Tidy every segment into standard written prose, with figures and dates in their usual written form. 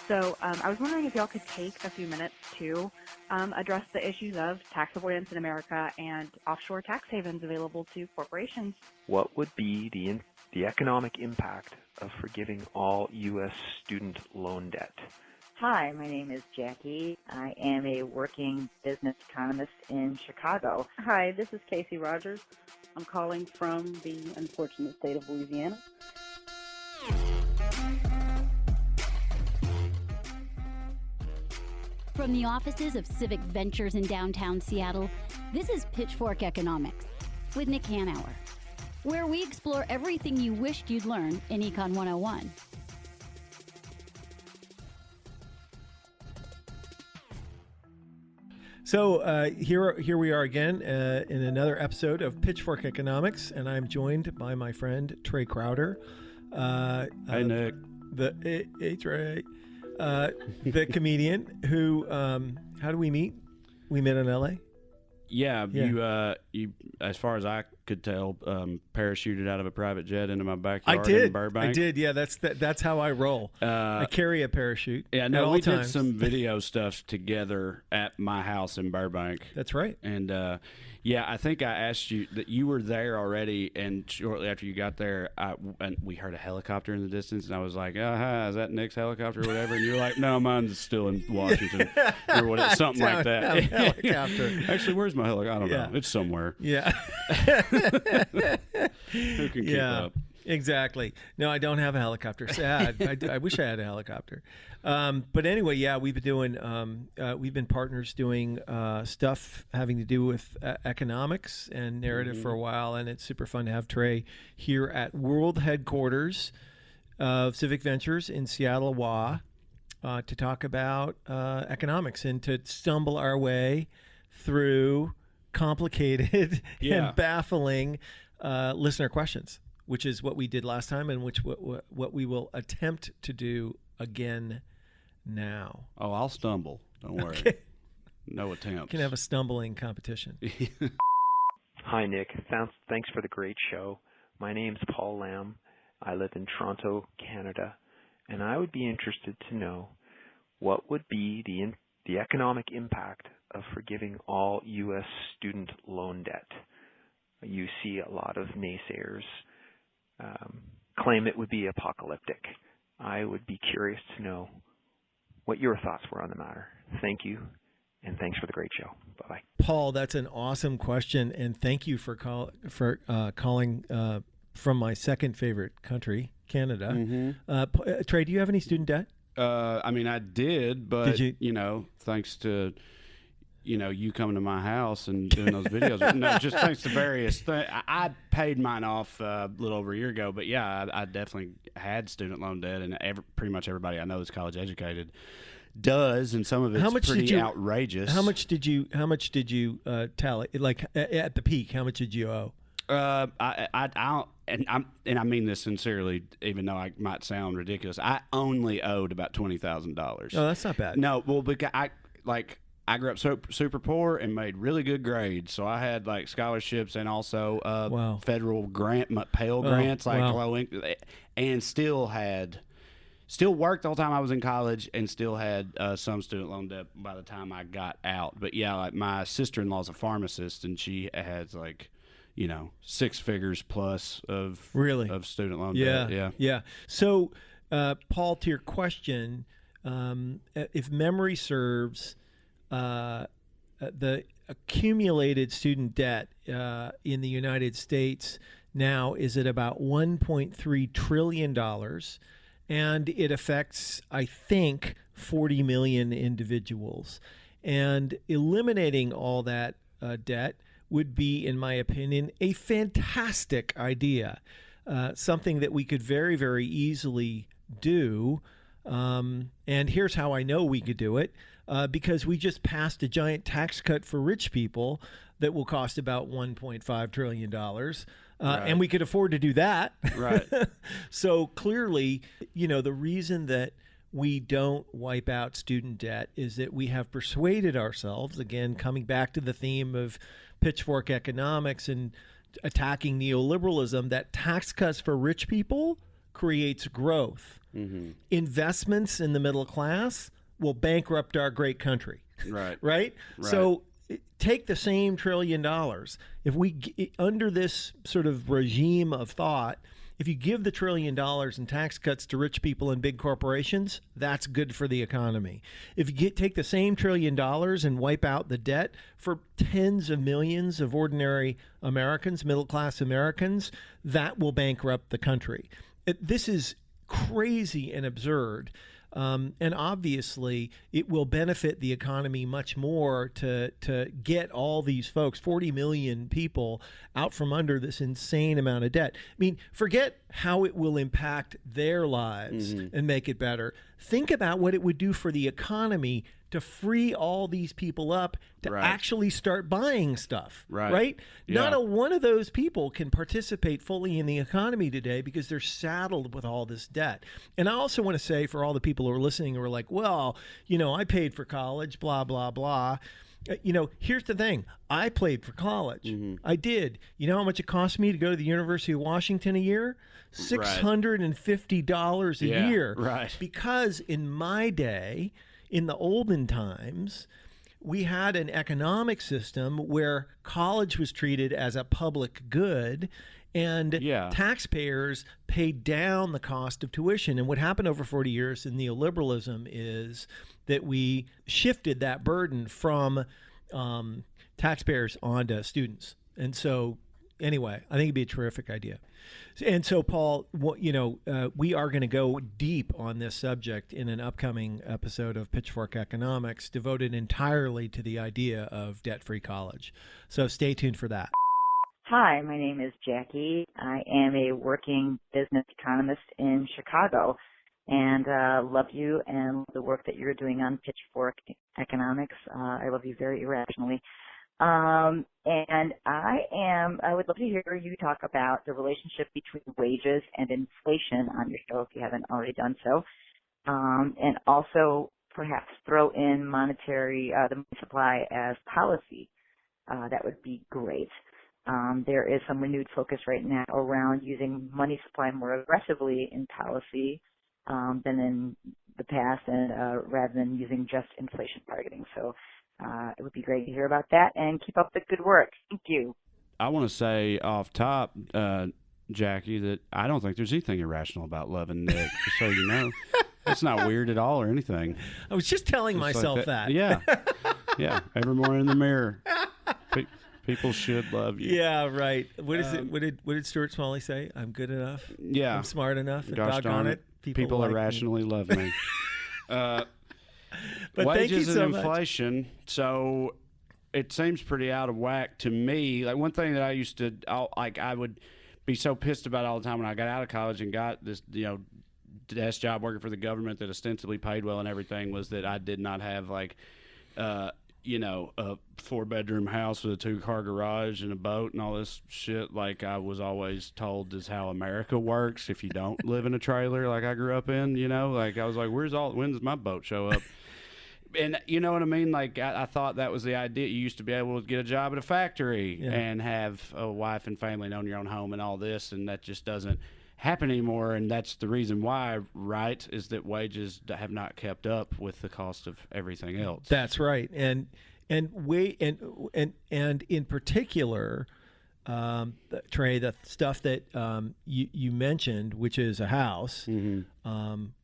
So I was wondering if y'all could take a few minutes to address the issues of tax avoidance in America and offshore tax havens available to corporations. What would be the economic impact of forgiving all U.S. student loan debt? Hi, my name is Jackie. I am a working business economist in Chicago. Hi, this is Casey Rogers. I'm calling from the unfortunate state of Louisiana. From the offices of Civic Ventures in downtown Seattle, this is Pitchfork Economics with Nick Hanauer, where we explore everything you wished you'd learn in Econ 101. So here we are again in another episode of Pitchfork Economics, and I'm joined by my friend Trey Crowder. Hey, Nick. Hey, Trey. The comedian who, how do we meet? We met in L.A.? Yeah. You, as far as I could tell, parachuted out of a private jet into my backyard in Burbank. I did. Yeah, that's how I roll. I carry a parachute. Yeah, no, we did some video stuff together at my house in Burbank. That's right. And yeah, I think I asked you that you were there already, and shortly after you got there, and we heard a helicopter in the distance, and I was like, hi, is that Nick's helicopter or whatever? And you were like, no, mine's still in Washington or whatever, something like that. Helicopter. Actually, where's my helicopter? I don't know. It's somewhere. Yeah. Who can keep up? Exactly. No, I don't have a helicopter. Sad. I wish I had a helicopter. But anyway, yeah, we've been partners doing stuff having to do with economics and narrative for a while, and it's super fun to have Trey here at world headquarters of Civic Ventures in Seattle, WA, to talk about economics and to stumble our way through complicated and baffling listener questions, which is what we did last time and which what we will attempt to do again now. Oh, I'll stumble. Don't worry. Okay. No attempts. You can have a stumbling competition. Hi, Nick. Thanks for the great show. My name's Paul Lamb. I live in Toronto, Canada, and I would be interested to know what would be the economic impact of forgiving all U.S. student loan debt. You see a lot of naysayers claim it would be apocalyptic. I would be curious to know what your thoughts were on the matter. Thank you, and thanks for the great show. Bye-bye. Paul, that's an awesome question, and thank you for calling from my second favorite country, Canada. Mm-hmm. Trey, do you have any student debt? I mean, I did, but, thanks to... you coming to my house and doing those videos. No, just thanks to various things. I paid mine off a little over a year ago, but yeah, I definitely had student loan debt, and pretty much everybody I know that's college educated does, and some of it's pretty outrageous. How much did you tally? Like at the peak, how much did you owe? I mean this sincerely, even though I might sound ridiculous. I only owed about $20,000. Oh, that's not bad. No, well, because I grew up super poor and made really good grades, so I had like scholarships and also federal Pell grants, low income, and still worked the whole time I was in college, and still had some student loan debt by the time I got out. But yeah, like my sister-in-law's a pharmacist, and she has 6 figures plus of student loan debt. Yeah. So, Paul, to your question, if memory serves. The accumulated student debt in the United States now is at about $1.3 trillion, and it affects, I think, 40 million individuals. And eliminating all that debt would be, in my opinion, a fantastic idea, something that we could very, very easily do. And here's how I know we could do it. Because we just passed a giant tax cut for rich people that will cost about $1.5 trillion. Right. And we could afford to do that. Right. So clearly, the reason that we don't wipe out student debt is that we have persuaded ourselves, again, coming back to the theme of pitchfork economics and attacking neoliberalism, that tax cuts for rich people creates growth. Investments in the middle class will bankrupt our great country. Right. Right? So take the same $1 trillion. If we, under this sort of regime of thought, if you give the $1 trillion in tax cuts to rich people and big corporations, that's good for the economy. If you take the same $1 trillion and wipe out the debt for tens of millions of ordinary Americans, middle-class Americans, that will bankrupt the country. This is crazy and absurd. And obviously, it will benefit the economy much more to get all these folks, 40 million people, out from under this insane amount of debt. I mean, forget how it will impact their lives and make it better. Think about what it would do for the economy to free all these people up to actually start buying stuff, right? Yeah. Not a one of those people can participate fully in the economy today because they're saddled with all this debt. And I also want to say, for all the people who are listening who are like, well, you know, I paid for college, blah, blah, blah. You know, here's the thing. I paid for college. I did. You know how much it cost me to go to the University of Washington a year? $650 a year. Right. Because in my day, in the olden times, we had an economic system where college was treated as a public good, and taxpayers paid down the cost of tuition. And what happened over 40 years in neoliberalism is that we shifted that burden from taxpayers onto students. And so, anyway, I think it'd be a terrific idea. And so, Paul, we are going to go deep on this subject in an upcoming episode of Pitchfork Economics devoted entirely to the idea of debt-free college. So stay tuned for that. Hi, my name is Jackie. I am a working business economist in Chicago, and love you and the work that you're doing on Pitchfork Economics. I love you very irrationally. And I would love to hear you talk about the relationship between wages and inflation on your show if you haven't already done so. And also perhaps throw in the money supply as policy. That would be great. There is some renewed focus right now around using money supply more aggressively in policy than in the past, and rather than using just inflation targeting. So it would be great to hear about that, and keep up the good work. Thank you. I want to say off top, Jackie, that I don't think there's anything irrational about loving Nick, just so you know. It's not weird at all or anything. I was just telling myself like that. Yeah. Yeah. Every morning in the mirror. People should love you. Yeah, right. What is it? What did Stuart Smalley say? I'm good enough. Yeah. I'm smart enough. And gosh darn it. People like irrationally love me. But wages thank you and so inflation. Much. So it seems pretty out of whack to me. Like, one thing that I used to, I would be so pissed about all the time when I got out of college and got this, desk job working for the government that ostensibly paid well and everything, was that I did not have a 4-bedroom house with a 2-car garage and a boat and all this shit. Like I was always told is how America works. If you don't live in a trailer like I grew up in, like I was like, when does my boat show up? And you know what I mean? Like I thought that was the idea. You used to be able to get a job at a factory and have a wife and family and own your own home and all this, and that just doesn't happen anymore. And that's the reason why, right, is that wages have not kept up with the cost of everything else. That's right. And in particular, Trey, the stuff that you mentioned, which is a house,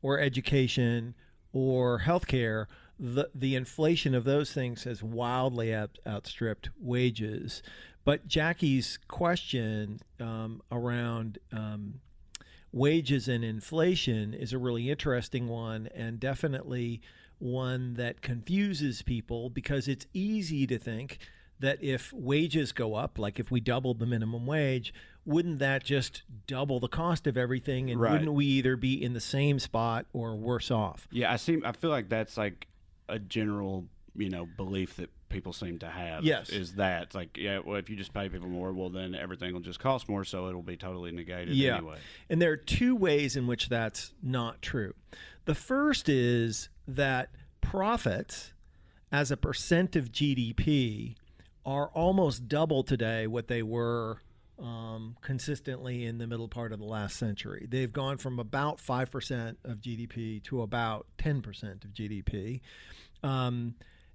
or education or healthcare, the inflation of those things has wildly outstripped wages. But Jackie's question around wages and inflation is a really interesting one, and definitely one that confuses people, because it's easy to think that if wages go up, like if we doubled the minimum wage, wouldn't that just double the cost of everything, and wouldn't we either be in the same spot or worse off? Yeah, I feel like that's like a general, belief that people seem to have. Yes. Is that it's like, well, if you just pay people more, well, then everything will just cost more, so it'll be totally negated anyway. And there are two ways in which that's not true. The first is that profits as a percent of GDP are almost double today what they were consistently in the middle part of the last century. They've gone from about 5% of GDP to about 10% of GDP.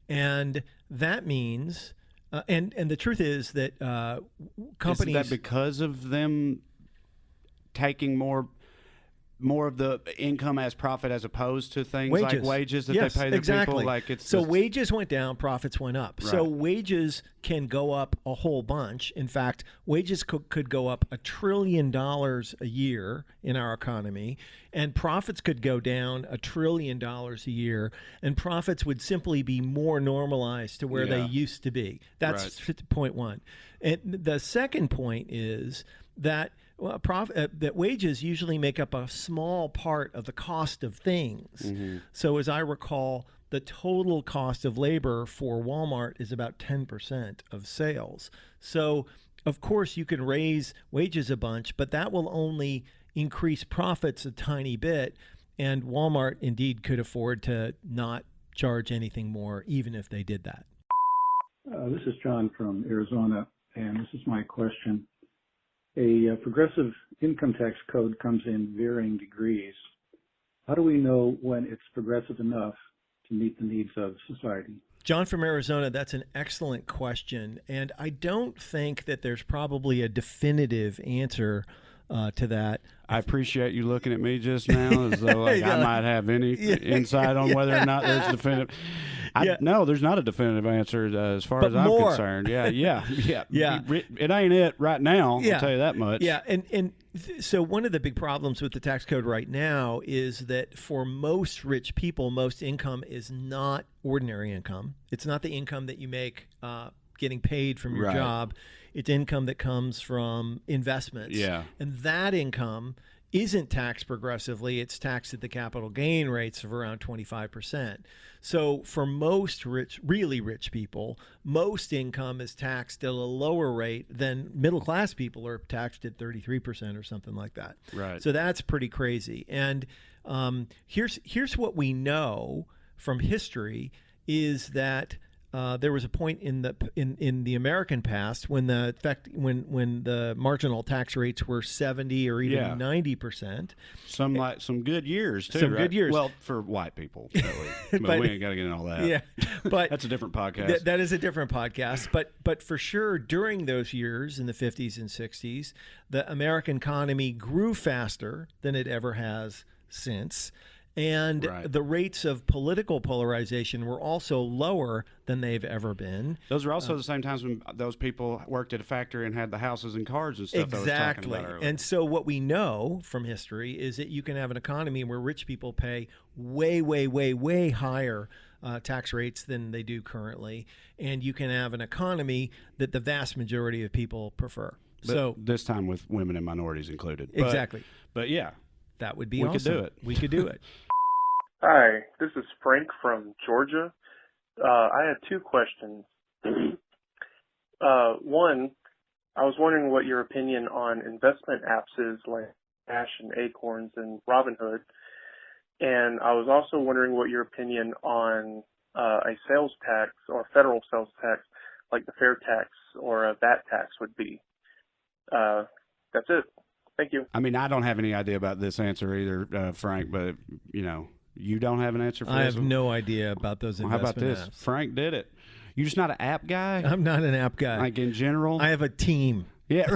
And that means, and the truth is that companies... Is that because of them taking more of the income as profit as opposed to things like wages that they pay the people? Like wages went down, profits went up. Right. So wages can go up a whole bunch. In fact, wages could go up $1 trillion a year in our economy, and profits could go down $1 trillion a year, and profits would simply be more normalized to where they used to be. That's point one. And the second point is that that wages usually make up a small part of the cost of things. Mm-hmm. So as I recall, the total cost of labor for Walmart is about 10% of sales. So of course you can raise wages a bunch, but that will only increase profits a tiny bit. And Walmart indeed could afford to not charge anything more, even if they did that. This is John from Arizona, and this is my question. A progressive income tax code comes in varying degrees. How do we know when it's progressive enough to meet the needs of society? John from Arizona, that's an excellent question. And I don't think that there's probably a definitive answer to that. I appreciate you looking at me just now as though I might have any insight on whether or not there's definitive. No, there's not a definitive answer as far as I'm concerned. Yeah. It ain't it right now, I'll tell you that much. Yeah, and so one of the big problems with the tax code right now is that for most rich people, most income is not ordinary income. It's not the income that you make getting paid from your job. It's income that comes from investments. Yeah. And that income isn't taxed progressively. It's taxed at the capital gain rates of around 25%. So for most really rich people, most income is taxed at a lower rate than middle class people are taxed at 33% or something like that. Right. So that's pretty crazy. And here's what we know from history is that there was a point in the American past when the marginal tax rates were 70 or even 90%. Some good years too. Good years. Well, for white people, but we ain't got to get into all that. Yeah, but that's a different podcast. That is a different podcast. But for sure, during those years in the 50s and 60s, the American economy grew faster than it ever has since. And the rates of political polarization were also lower than they've ever been. Those are also the same times when those people worked at a factory and had the houses and cars and stuff. Exactly. That I was talking about earlier. And so what we know from history is that you can have an economy where rich people pay way, way, way, way higher tax rates than they do currently. And you can have an economy that the vast majority of people prefer. So this time with women and minorities included. Exactly. But yeah. That would be awesome. We could do it. We could do it. Hi, this is Frank from Georgia. I had two questions. One, I was wondering what your opinion on investment apps is like Cash and Acorns and Robinhood. And I was also wondering what your opinion on a sales tax or federal sales tax like the fair tax or a VAT tax would be. That's it. Thank you. I mean, I don't have any idea about this answer either, Frank, but, you don't have an answer for this? I have no idea about those investment How about this? apps. Frank did it. You're just not an app guy? I'm not an app guy. Like in general? I have a team. Yeah.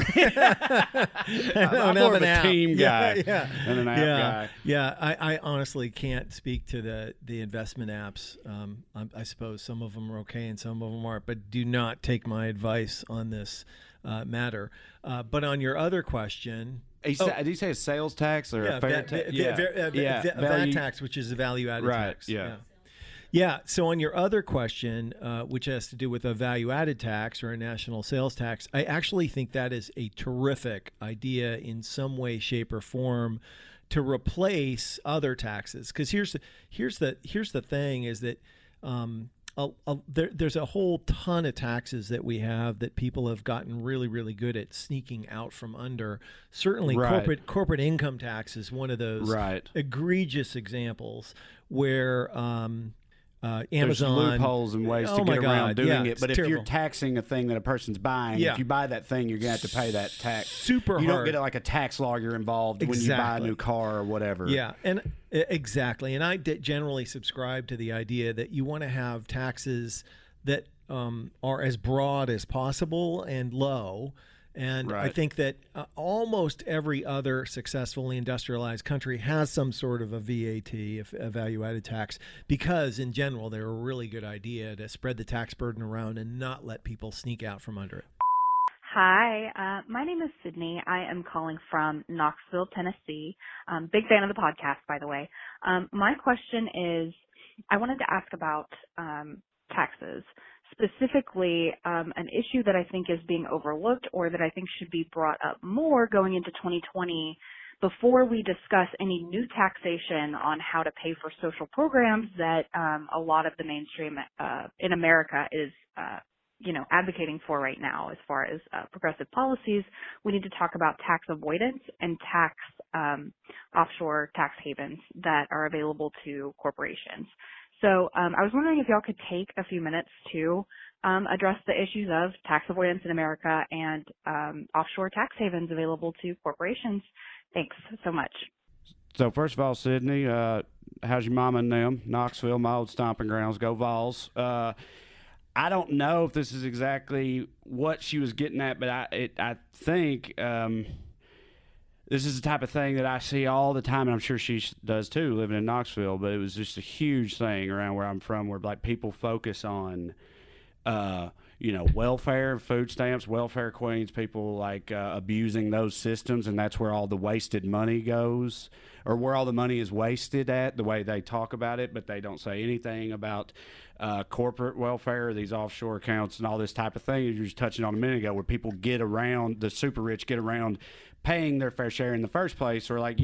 I'm more of a team guy than an app guy. Yeah, I honestly can't speak to the investment apps. I suppose some of them are okay and some of them aren't, but do not take my advice on this matter. But on your other question... Did he say a sales tax or a fair tax? VAT tax, which is a value-added tax. Yeah. So on your other question, which has to do with a value-added tax or a national sales tax, I actually think that is a terrific idea in some way, shape, or form to replace other taxes. Because here's the thing is that there's a whole ton of taxes that we have that people have gotten really, really good at sneaking out from under. Certainly, corporate income tax is one of those egregious examples where Amazon. There's loopholes and ways to get around doing it. But if terrible. you're taxing a thing that a person's buying, if you buy that thing, you're going to have to pay that tax. Super hard. You don't get like a tax lawyer involved when you buy a new car or whatever. Yeah, and exactly. And I generally subscribe to the idea that you want to have taxes that are as broad as possible and low. And I think that almost every other successfully industrialized country has some sort of a VAT, a value-added tax, because in general they're a really good idea to spread the tax burden around and not let people sneak out from under it. Hi, my name is Sydney. I am calling from Knoxville, Tennessee. Big fan of the podcast, by the way. My question is, I wanted to ask about taxes. Specifically, an issue that I think is being overlooked or that I think should be brought up more going into 2020 before we discuss any new taxation on how to pay for social programs that a lot of the mainstream in America is advocating for right now as far as progressive policies. We need to talk about tax avoidance and tax offshore tax havens that are available to corporations. So I was wondering if y'all could take a few minutes to address the issues of tax avoidance in America and offshore tax havens available to corporations. Thanks so much. So first of all, Sydney, how's your mama and them? Knoxville, my old stomping grounds. Go Vols. I don't know if this is exactly what she was getting at, but I think this is the type of thing that I see all the time, and I'm sure she does too, living in Knoxville. But it was just a huge thing around where I'm from, where like people focus on, welfare, food stamps, welfare queens, people like abusing those systems, and that's where all the wasted money goes, or where all the money is wasted at, the way they talk about it, but they don't say anything about corporate welfare, these offshore accounts, and all this type of thing you were just touching on a minute ago, where people get around, the super rich get around paying their fair share in the first place, or like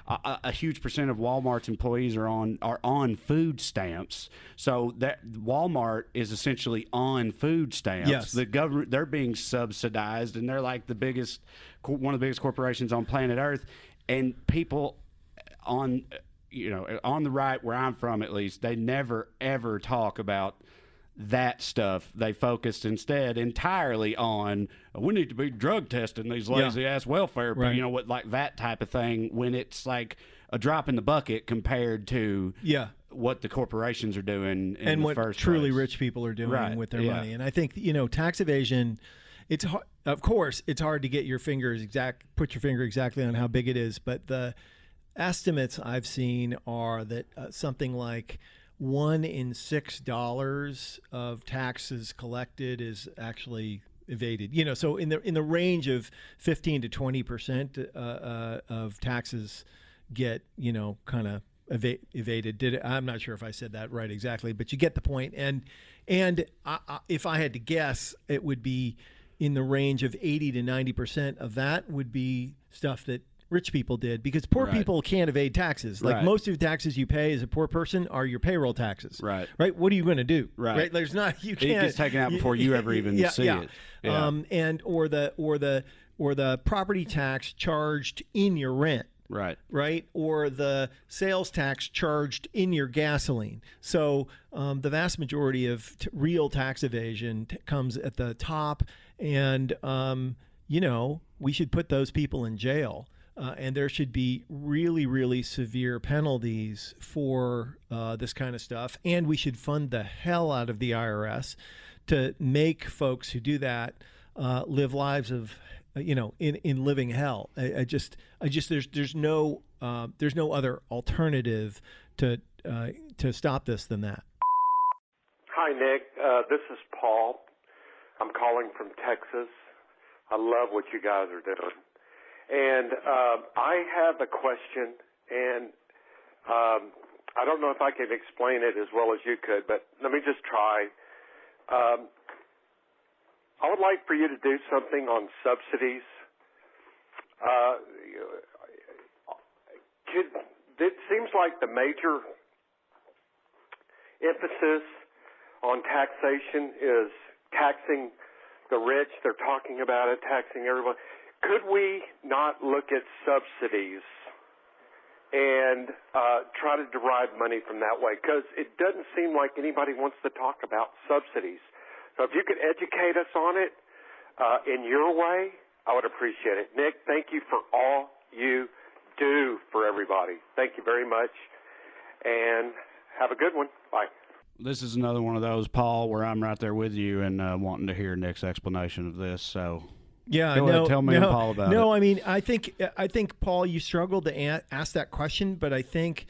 a huge percent of Walmart's employees are on food stamps, so that Walmart is essentially on food stamps. Yes. The government, they're being subsidized, and they're like one of the biggest corporations on planet Earth, and people on the right, where I'm from at least, they never ever talk about that stuff. They focused instead entirely on, we need to be drug testing these lazy ass welfare, right. like that type of thing, when it's like a drop in the bucket compared to what the corporations are doing in and the what first truly place. rich people are doing with their money. And I think tax evasion, it's hard, of course it's hard to get put your finger exactly on how big it is, but the estimates I've seen are that something like $1 in $6 of taxes collected is actually evaded. So in the range of 15 to 20% of taxes get kind of evaded. I'm not sure if I said that right exactly, but you get the point. And if I had to guess, it would be in the range of 80 to 90% of that would be stuff that rich people did, because poor people can't evade taxes. Like most of the taxes you pay as a poor person are your payroll taxes. Right. What are you going to do? Right. There's not, you can't. It gets taken out before you ever even see it. Yeah. Or the property tax charged in your rent. Right. Or the sales tax charged in your gasoline. So the vast majority of real tax evasion comes at the top, and we should put those people in jail. And there should be really, really severe penalties for this kind of stuff. And we should fund the hell out of the IRS to make folks who do that live lives of, in living hell. I just there's no other alternative to stop this than that. Hi, Nick. This is Paul. I'm calling from Texas. I love what you guys are doing. And I have a question, and I don't know if I can explain it as well as you could, but let me just try. I would like for you to do something on subsidies. It seems like the major emphasis on taxation is taxing the rich. They're talking about it, taxing everyone. Could we not look at subsidies and try to derive money from that way, because it doesn't seem like anybody wants to talk about subsidies. So if you could educate us on it in your way, I would appreciate it. Nick, thank you for all you do for everybody. Thank you very much, and have a good one. Bye. This is another one of those, Paul, where I'm right there with you and wanting to hear Nick's explanation of this. So yeah, go ahead, tell me and Paul about it. No, I mean, I think Paul, you struggled to ask that question, but I think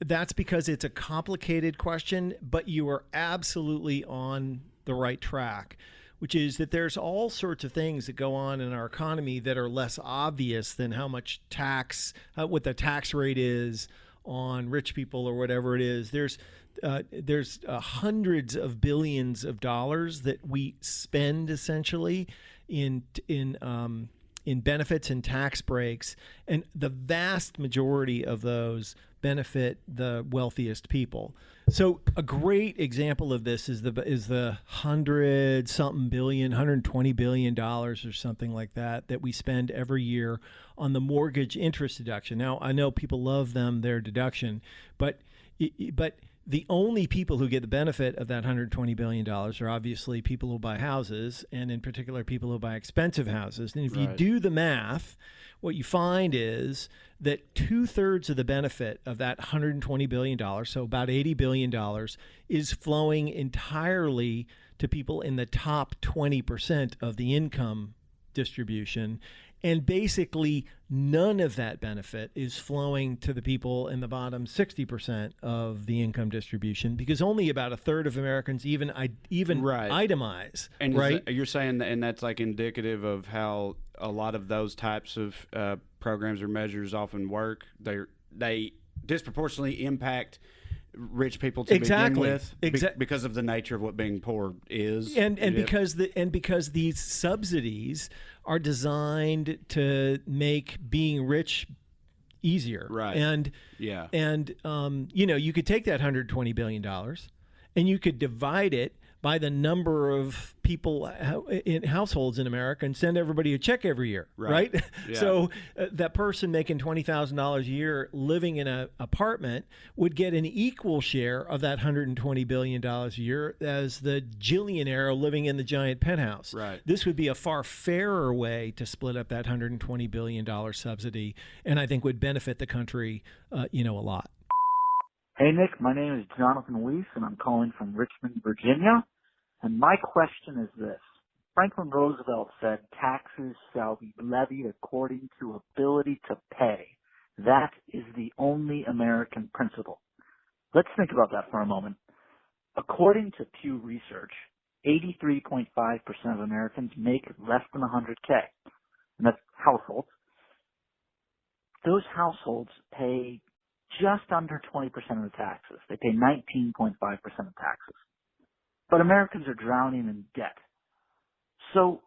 that's because it's a complicated question, but you are absolutely on the right track, which is that there's all sorts of things that go on in our economy that are less obvious than how much tax, what the tax rate is on rich people or whatever it is. There's hundreds of billions of dollars that we spend essentially in benefits and tax breaks, and the vast majority of those benefit the wealthiest people. So a great example of this is the $120 billion or something like that we spend every year on the mortgage interest deduction. Now I know people love their deduction, but the only people who get the benefit of that $120 billion are obviously people who buy houses, and in particular people who buy expensive houses. And if you do the math, what you find is that 2/3 of the benefit of that $120 billion, so about $80 billion, is flowing entirely to people in the top 20% of the income distribution. And basically none of that benefit is flowing to the people in the bottom 60% of the income distribution, because only about 1/3 of Americans even itemize. And right? You're saying that, and that's like indicative of how a lot of those types of programs or measures often work. They disproportionately impact rich people to begin with, because of the nature of what being poor is, and because these subsidies are designed to make being rich easier, right? And you could take that $120 billion and you could divide it by the number of people in households in America and send everybody a check every year, right? Yeah. So that person making $20,000 a year living in an apartment would get an equal share of that $120 billion a year as the jillionaire living in the giant penthouse. Right. This would be a far fairer way to split up that $120 billion subsidy, and I think would benefit the country, a lot. Hey, Nick, my name is Jonathan Weiss, and I'm calling from Richmond, Virginia. And my question is this. Franklin Roosevelt said, taxes shall be levied according to ability to pay. That is the only American principle. Let's think about that for a moment. According to Pew Research, 83.5% of Americans make less than $100K. And that's households. Those households pay just under 20% of the taxes. They pay 19.5% of taxes. But Americans are drowning in debt. So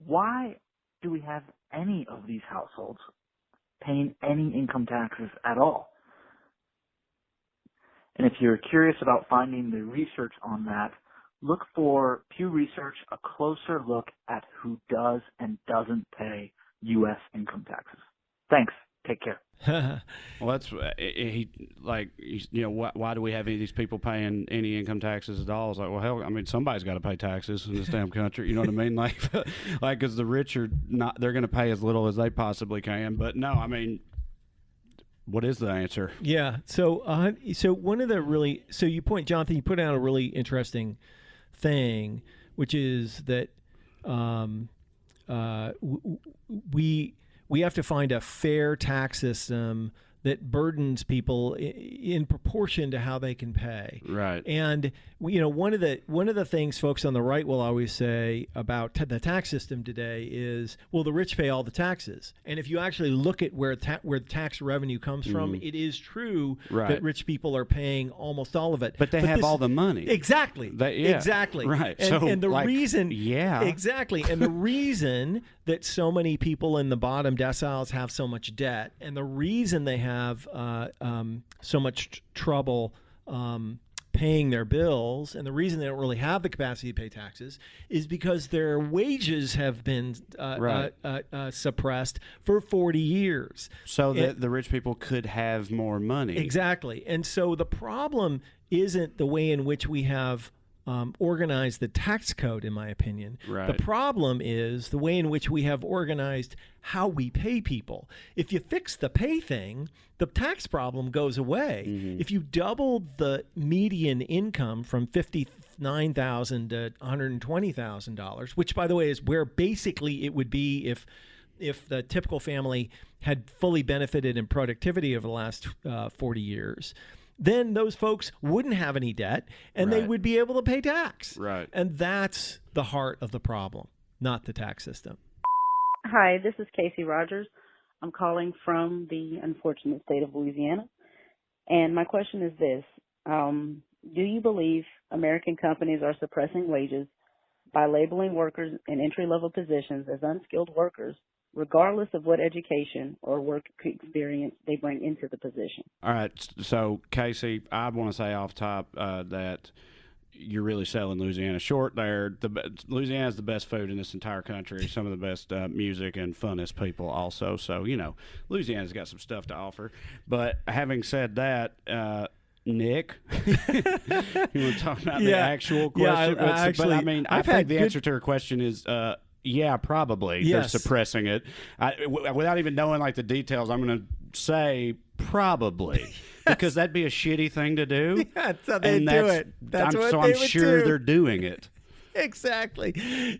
why do we have any of these households paying any income taxes at all? And if you're curious about finding the research on that, look for Pew Research, a closer look at who does and doesn't pay U.S. income taxes. Thanks. Take care. Well, that's why do we have any of these people paying any income taxes at all? It's like, well, hell, I mean, somebody's got to pay taxes in this damn country. You know what I mean? Like, because the rich are not, they're going to pay as little as they possibly can. But no, I mean, what is the answer? Yeah. So one of the Jonathan, you put out a really interesting thing, which is that we have to find a fair tax system that burdens people in proportion to how they can pay. Right. And one of the things folks on the right will always say about the tax system today is, well, the rich pay all the taxes. And if you actually look at where tax revenue comes from, it is true that rich people are paying almost all of it. But they have all the money. Exactly. Exactly. Right. And the reason, exactly. And the reason that so many people in the bottom deciles have so much debt, and the reason they have so much trouble paying their bills, and the reason they don't really have the capacity to pay taxes is because their wages have been suppressed for 40 years. So that the rich people could have more money. Exactly. And so the problem isn't the way in which we have organized the tax code, in my opinion. Right. The problem is the way in which we have organized how we pay people. If you fix the pay thing, the tax problem goes away. Mm-hmm. If you double the median income from $59,000 to $120,000, which, by the way, is where basically it would be if the typical family had fully benefited in productivity over the last 40 years, then those folks wouldn't have any debt, and they would be able to pay tax. Right. And that's the heart of the problem, not the tax system. Hi, this is Casey Rogers. I'm calling from the unfortunate state of Louisiana. And my question is this. Do you believe American companies are suppressing wages by labeling workers in entry-level positions as unskilled workers, regardless of what education or work experience they bring into the position? All right. So, Casey, I want to say off top that you're really selling Louisiana short there. Louisiana has the best food in this entire country, some of the best music and funnest people also. So, Louisiana's got some stuff to offer. But having said that, Nick, you want to talk about the actual question? I think the answer to her question is yeah, probably. Yes. They're suppressing it. Without even knowing the details, I'm going to say probably. Because that'd be a shitty thing to do. Yeah, that's how they do it. I'm sure they're doing it. Exactly.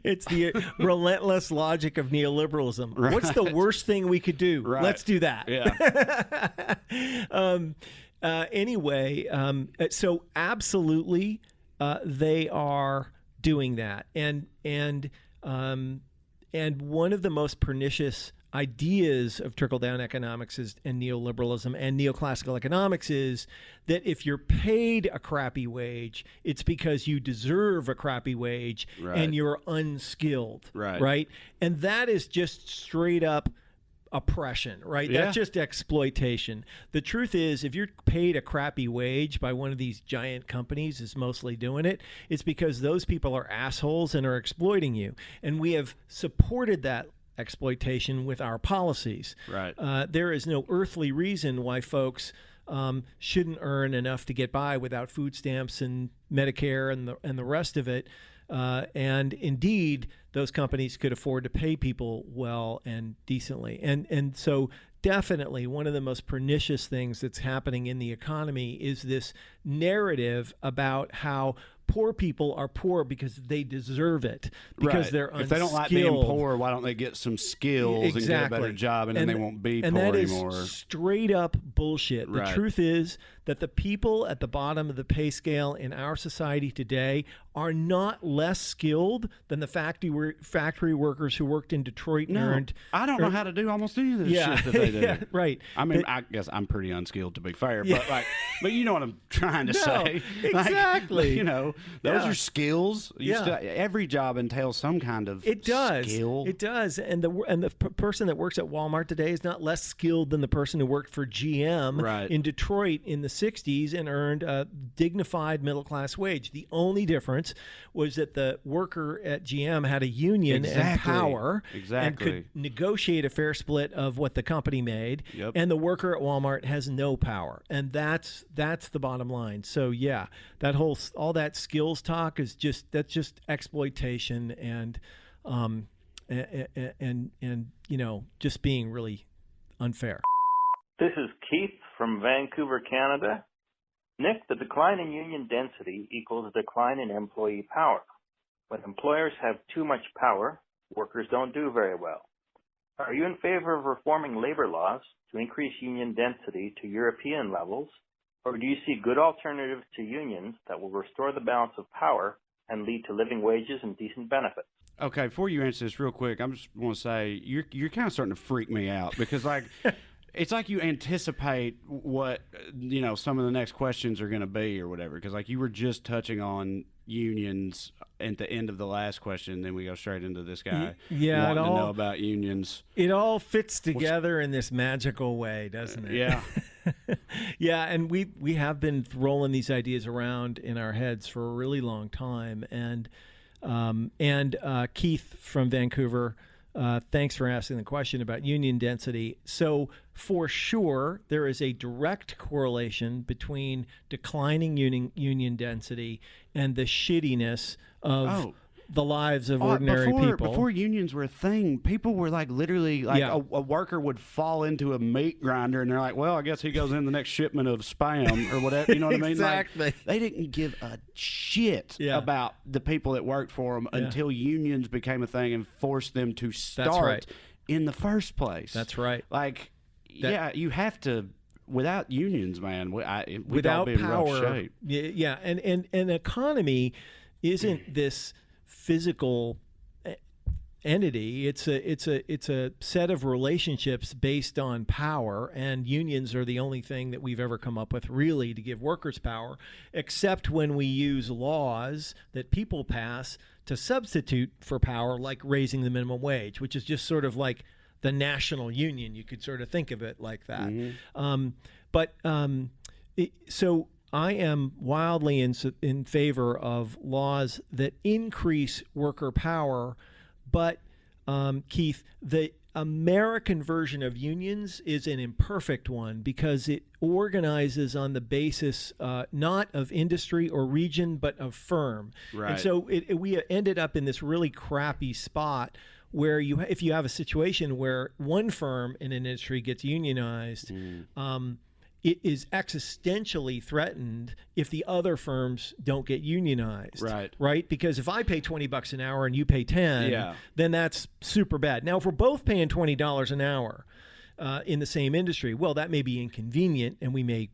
It's the relentless logic of neoliberalism. Right. What's the worst thing we could do? Right. Let's do that. Yeah. Anyway, so absolutely they are doing that. And one of the most pernicious ideas of trickle-down economics and neoliberalism and neoclassical economics is that if you're paid a crappy wage, it's because you deserve a crappy wage and you're unskilled, right? And that is just straight up oppression, right? Yeah. That's just exploitation. The truth is, if you're paid a crappy wage by one of these giant companies is mostly doing it, it's because those people are assholes and are exploiting you. And we have supported that exploitation with our policies. Right. There is no earthly reason why folks shouldn't earn enough to get by without food stamps and Medicare and the rest of it. And indeed, those companies could afford to pay people well and decently. And so definitely one of the most pernicious things that's happening in the economy is this narrative about how poor people are poor because they deserve it, because they're unskilled. If they don't like being poor, why don't they get some skills and get a better job, and then they won't be poor anymore? And that is straight up bullshit. The truth is that the people at the bottom of the pay scale in our society today are not less skilled than the factory workers who worked in Detroit and earned. I don't know how to do almost any of this shit that they do. Yeah, right. I mean, I guess I'm pretty unskilled, to be fair, but you know what I'm trying to say. Exactly. Those are skills. Every job entails some kind of skill. It does. And the person that works at Walmart today is not less skilled than the person who worked for GM in Detroit in the 60s and earned a dignified middle-class wage. The only difference was that the worker at GM had a union and power and could negotiate a fair split of what the company made. Yep. And the worker at Walmart has no power. And that's the bottom line. So yeah, all that skills talk is just exploitation and just being really unfair. This is Keith from Vancouver, Canada. Nick, the decline in union density equals a decline in employee power. When employers have too much power, workers don't do very well. Are you in favor of reforming labor laws to increase union density to European levels, or do you see good alternatives to unions that will restore the balance of power and lead to living wages and decent benefits? Okay, before you answer this real quick, I just want to say you're kind of starting to freak me out because it's like you anticipate what some of the next questions are going to be or whatever, because you were just touching on unions at the end of the last question, then we go straight into this guy wanting to know about unions. It all fits together in this magical way, doesn't it? Yeah. Yeah, and we have been rolling these ideas around in our heads for a really long time. And Keith from Vancouver, thanks for asking the question about union density. So for sure, there is a direct correlation between declining union density and the shittiness of the lives of ordinary people. Before unions were a thing, people were like literally like a worker would fall into a meat grinder and they're like, well, I guess he goes in the next shipment of Spam or whatever. You know what I mean? Exactly. Like, they didn't give a shit about the people that worked for them until unions became a thing and forced them to start in the first place. That's right. Like, you have to. Without unions, man, we'd without all be in power, rough shape. Yeah, and an economy isn't this physical entity. It's a set of relationships based on power, and unions are the only thing that we've ever come up with really to give workers power, except when we use laws that people pass to substitute for power, like raising the minimum wage, which is just sort of like the national union. You could sort of think of it like that. So I am wildly in favor of laws that increase worker power, but Keith, the American version of unions is an imperfect one because it organizes on the basis not of industry or region, but of firm. Right. And so we ended up in this really crappy spot where if you have a situation where one firm in an industry gets unionized, it is existentially threatened if the other firms don't get unionized. Right? Because if I pay $20 an hour and you pay 10, then that's super bad. Now, if we're both paying $20 an hour in the same industry, well, that may be inconvenient, and we may,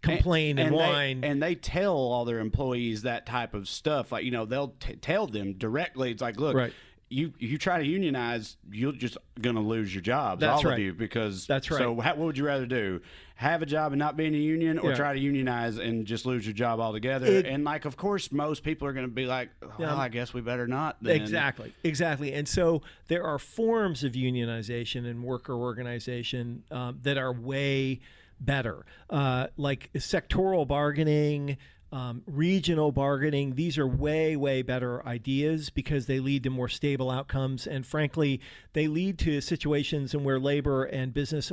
complain and whine. They tell all their employees that type of stuff. Like, they'll tell them directly. It's like, look, you try to unionize, you're just going to lose your jobs, of you, because So what would you rather do? Have a job and not be in a union, or try to unionize and just lose your job altogether? And of course, most people are going to be like, well, I guess we better not then. Exactly. And so there are forms of unionization and worker organization that are way better, like sectoral bargaining, regional bargaining. These are way better ideas because they lead to more stable outcomes, and frankly, they lead to situations in where labor and business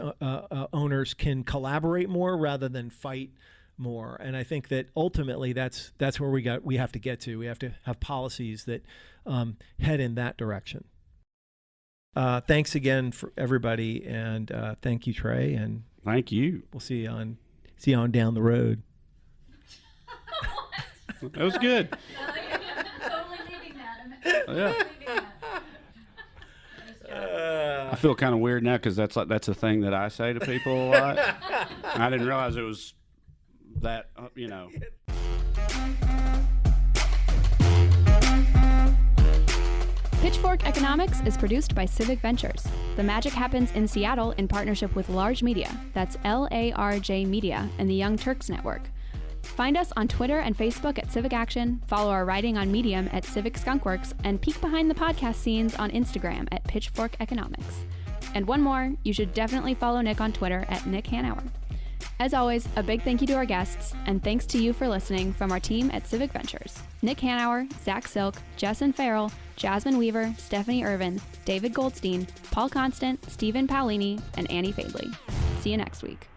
owners can collaborate more rather than fight more. And I think that ultimately that's where we have to get to. We have to have policies that head in that direction. Thanks again for everybody, and thank you, Trey, and thank you. We'll see you on down the road. That was good. Totally leaving that. I feel kind of weird now because that's a thing that I say to people a lot. I didn't realize it was that, Pitchfork Economics is produced by Civic Ventures. The magic happens in Seattle in partnership with Large Media. That's LARJ Media and the Young Turks Network. Find us on Twitter and Facebook at Civic Action, follow our writing on Medium at Civic Skunkworks, and peek behind the podcast scenes on Instagram at Pitchfork Economics. And one more, you should definitely follow Nick on Twitter at Nick Hanauer. As always, a big thank you to our guests, and thanks to you for listening from our team at Civic Ventures. Nick Hanauer, Zach Silk, Jessen Farrell, Jasmine Weaver, Stephanie Irvin, David Goldstein, Paul Constant, Stephen Paolini, and Annie Fadley. See you next week.